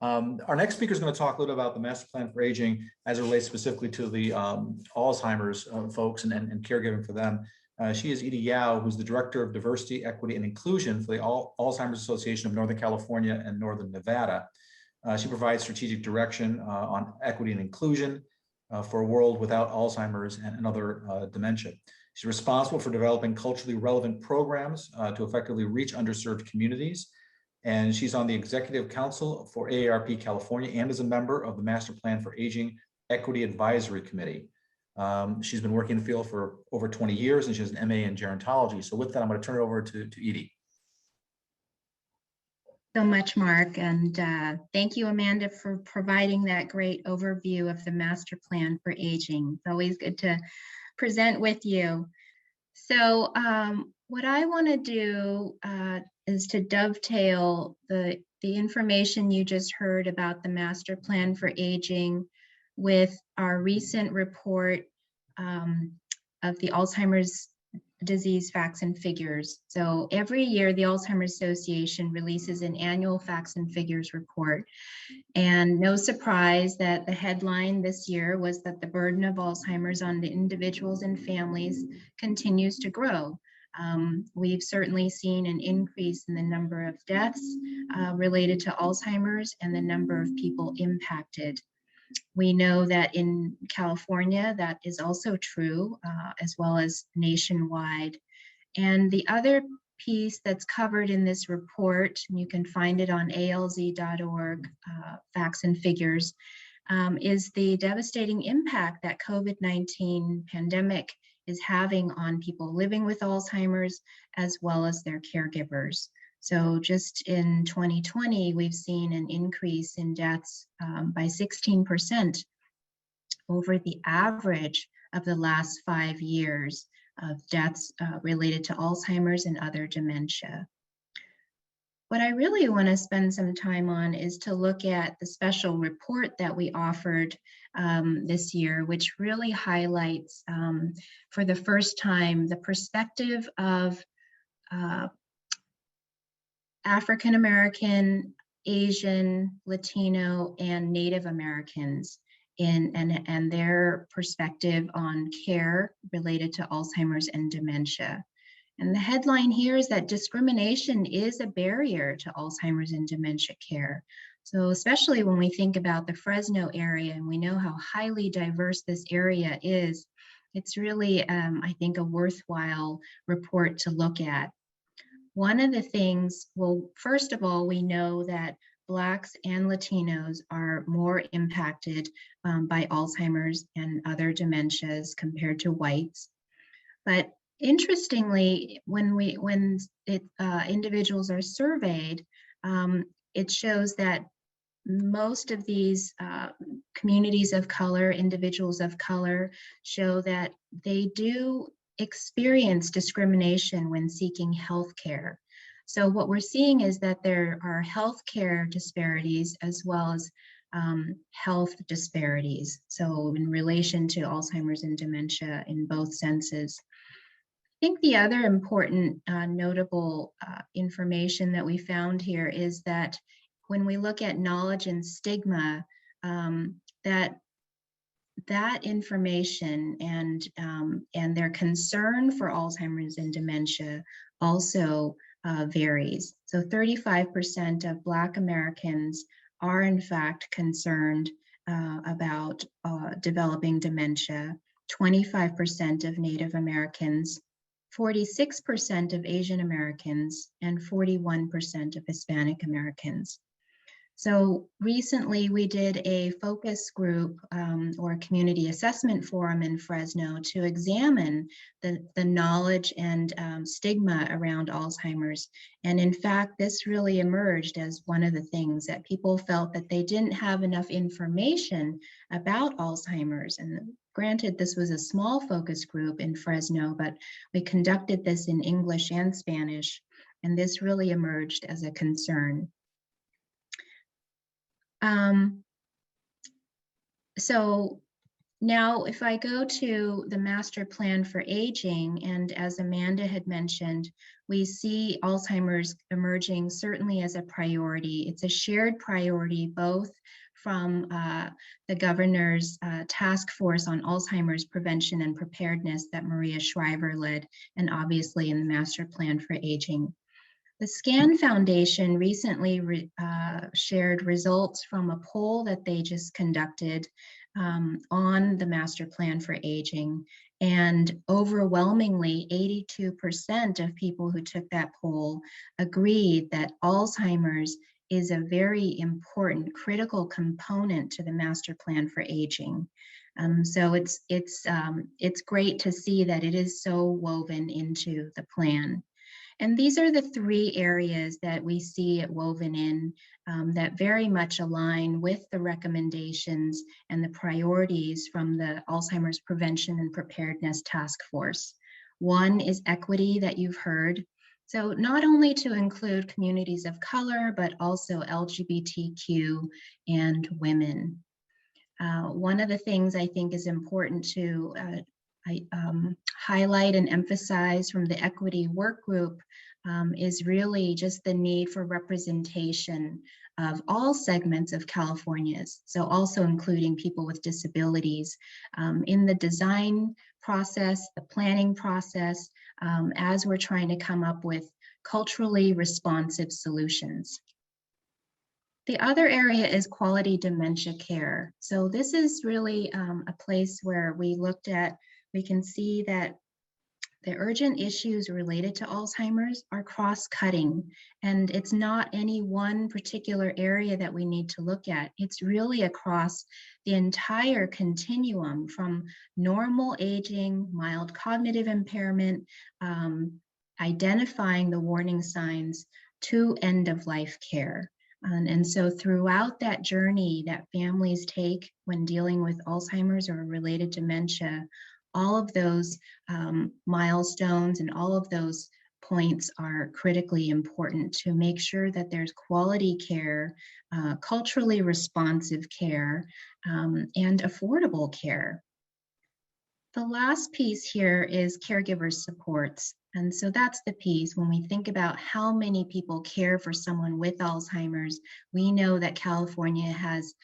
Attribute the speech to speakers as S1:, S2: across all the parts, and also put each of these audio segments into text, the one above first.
S1: Our next speaker is going to talk a little about the master plan for aging as it relates specifically to the Alzheimer's folks and caregiving for them. She is Edie Yao, who's the Director of Diversity, Equity, and Inclusion for the Alzheimer's Association of Northern California and Northern Nevada. She provides strategic direction on equity and inclusion for a world without Alzheimer's and other dementia. She's responsible for developing culturally relevant programs to effectively reach underserved communities. And she's on the Executive Council for AARP California and is a member of the Master Plan for Aging Equity Advisory Committee. She's been working in the field for over 20 years and she has an MA in gerontology. So with that, I'm going to turn it over to Edie.
S2: So much, Mark, and thank you, Amanda, for providing that great overview of the Master Plan for Aging. It's always good to present with you. So what I want to do is to dovetail the information you just heard about the Master Plan for Aging with our recent report of the Alzheimer's disease facts and figures. So every year, the Alzheimer's Association releases an annual facts and figures report. And no surprise that the headline this year was that the burden of Alzheimer's on the individuals and families continues to grow. We've certainly seen an increase in the number of deaths related to Alzheimer's and the number of people impacted. We know that in California, that is also true, as well as nationwide. And the other piece that's covered in this report, and you can find it on alz.org, facts and figures, is the devastating impact that COVID-19 pandemic is having on people living with Alzheimer's, as well as their caregivers. So just in 2020, we've seen an increase in deaths by 16% over the average of the last 5 years of deaths related to Alzheimer's and other dementia. What I really want to spend some time on is to look at the special report that we offered this year, which really highlights for the first time the perspective of African American, Asian, Latino, and Native Americans and their perspective on care related to Alzheimer's and dementia. And the headline here is that discrimination is a barrier to Alzheimer's and dementia care. So especially when we think about the Fresno area and we know how highly diverse this area is, it's really, I think, a worthwhile report to look at. One of the things, well, first of all, we know that Blacks and Latinos are more impacted by Alzheimer's and other dementias compared to whites. But interestingly, when individuals are surveyed, it shows that most of these communities of color, individuals of color, show that they do experience discrimination when seeking health care. So what we're seeing is that there are health care disparities as well as health disparities. So in relation to Alzheimer's and dementia in both senses. I think the other important notable information that we found here is that when we look at knowledge and stigma, that information and their concern for Alzheimer's and dementia also varies. So 35% of Black Americans are in fact concerned about developing dementia, 25% of Native Americans, 46% of Asian Americans, and 41% of Hispanic Americans. So recently we did a focus group or a community assessment forum in Fresno to examine the knowledge and stigma around Alzheimer's. And in fact, this really emerged as one of the things that people felt that they didn't have enough information about Alzheimer's. And granted, this was a small focus group in Fresno, but we conducted this in English and Spanish, and this really emerged as a concern. So Now, if I go to the master plan for aging, and as Amanda had mentioned, we see Alzheimer's emerging certainly as a priority. It's a shared priority, both from the governor's task force on Alzheimer's prevention and preparedness that Maria Shriver led, and obviously in the master plan for aging. The SCAN Foundation recently shared results from a poll that they just conducted on the master plan for aging. And overwhelmingly, 82% of people who took that poll agreed that Alzheimer's is a very important, critical component to the master plan for aging. So it's great to see that it is so woven into the plan. And these are the three areas that we see it woven in that very much align with the recommendations and the priorities from the Alzheimer's Prevention and Preparedness Task Force. One is equity that you've heard. So not only to include communities of color, but also LGBTQ and women. One of the things I think is important to highlight and emphasize from the equity work group is really just the need for representation of all segments of California's, so also including people with disabilities in the design process, the planning process, as we're trying to come up with culturally responsive solutions. The other area is quality dementia care. So this is really a place where we can see that the urgent issues related to Alzheimer's are cross-cutting, and it's not any one particular area that we need to look at. It's really across the entire continuum from normal aging, mild cognitive impairment, identifying the warning signs to end-of-life care. And so throughout that journey that families take when dealing with Alzheimer's or related dementia, all of those milestones and all of those points are critically important to make sure that there's quality care, culturally responsive care, and affordable care. The last piece here is caregiver supports. And so that's the piece. When we think about how many people care for someone with Alzheimer's, we know that California has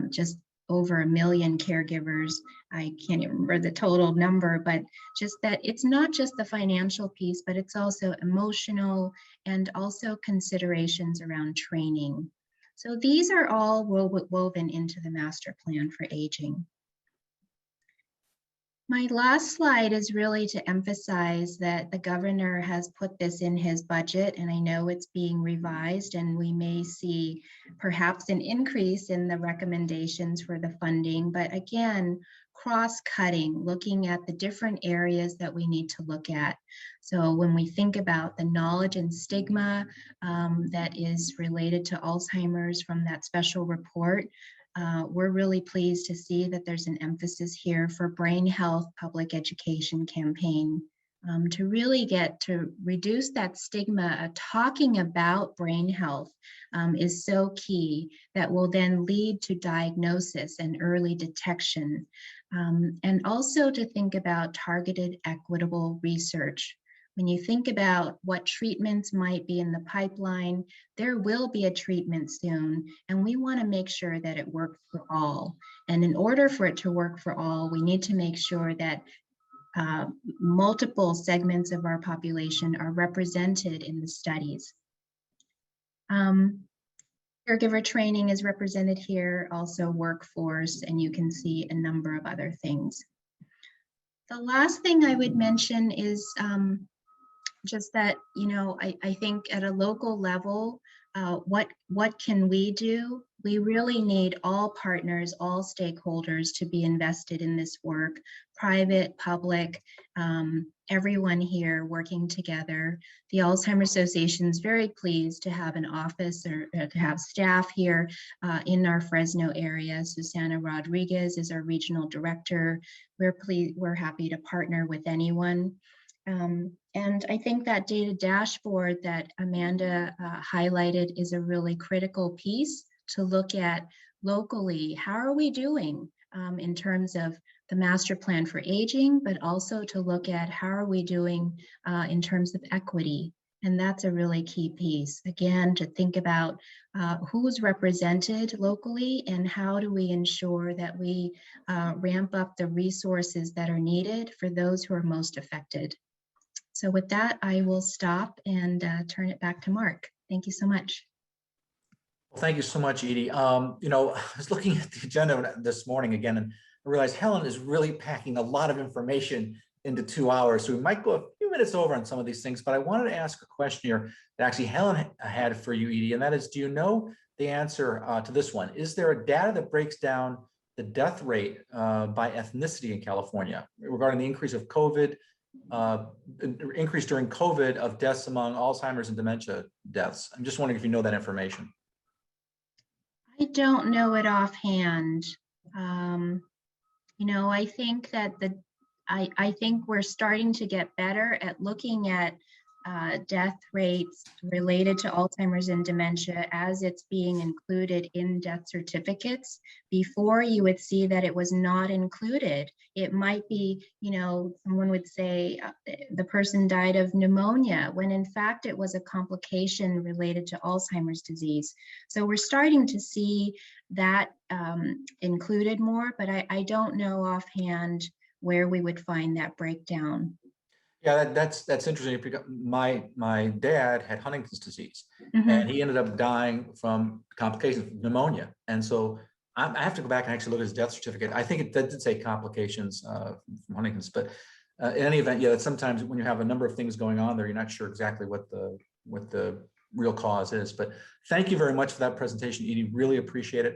S2: just over 1 million caregivers. I can't even remember the total number, but just that it's not just the financial piece, but it's also emotional and also considerations around training. So these are all woven into the master plan for aging. My last slide is really to emphasize that the governor has put this in his budget, and I know it's being revised, and we may see perhaps an increase in the recommendations for the funding, but again, cross-cutting, looking at the different areas that we need to look at. So when we think about the knowledge and stigma that is related to Alzheimer's from that special report, we're really pleased to see that there's an emphasis here for brain health public education campaign to really get to reduce that stigma of talking about brain health is so key that will then lead to diagnosis and early detection. And also to think about targeted equitable research. When you think about what treatments might be in the pipeline, there will be a treatment soon, and we want to make sure that it works for all. And in order for it to work for all, we need to make sure that multiple segments of our population are represented in the studies. Caregiver training is represented here, also workforce, and you can see a number of other things. The last thing I would mention is just that, you know, I think at a local level, what can we do? We really need all partners, all stakeholders to be invested in this work, private, public, everyone here working together. The Alzheimer's Association is very pleased to have an office or to have staff here in our Fresno area. Susana Rodriguez is our regional director. We're happy to partner with anyone. And I think that data dashboard that Amanda highlighted is a really critical piece to look at locally. How are we doing? in terms of the master plan for aging, but also to look at how are we doing in terms of equity. And that's a really key piece. Again, to think about who's represented locally and how do we ensure that we ramp up the resources that are needed for those who are most affected. So with that, I will stop and turn it back to Mark. Thank you so much.
S1: Well, thank you so much, Edie. I was looking at the agenda this morning again, and I realized Helen is really packing a lot of information into 2 hours. So we might go a few minutes over on some of these things, but I wanted to ask a question here that actually Helen had for you, Edie, and that is, do you know the answer to this one? Is there a data that breaks down the death rate by ethnicity in California regarding the increase of COVID, increase during COVID of deaths among Alzheimer's and dementia deaths? I'm just wondering if you know that information.
S2: I don't know it offhand. I think that I think we're starting to get better at looking at death rates related to Alzheimer's and dementia as it's being included in death certificates. Before, you would see that it was not included. It might be, someone would say the person died of pneumonia, when in fact it was a complication related to Alzheimer's disease. So we're starting to see that included more, but I don't know offhand where we would find that breakdown.
S1: Yeah, that's interesting. My dad had Huntington's disease,
S2: Mm-hmm.
S1: and he ended up dying from complications of pneumonia. And so I have to go back and actually look at his death certificate. I think it did say complications from Huntington's, but in any event, yeah, sometimes when you have a number of things going on there, you're not sure exactly what the real cause is. But thank you very much for that presentation, Edie. Really appreciate it.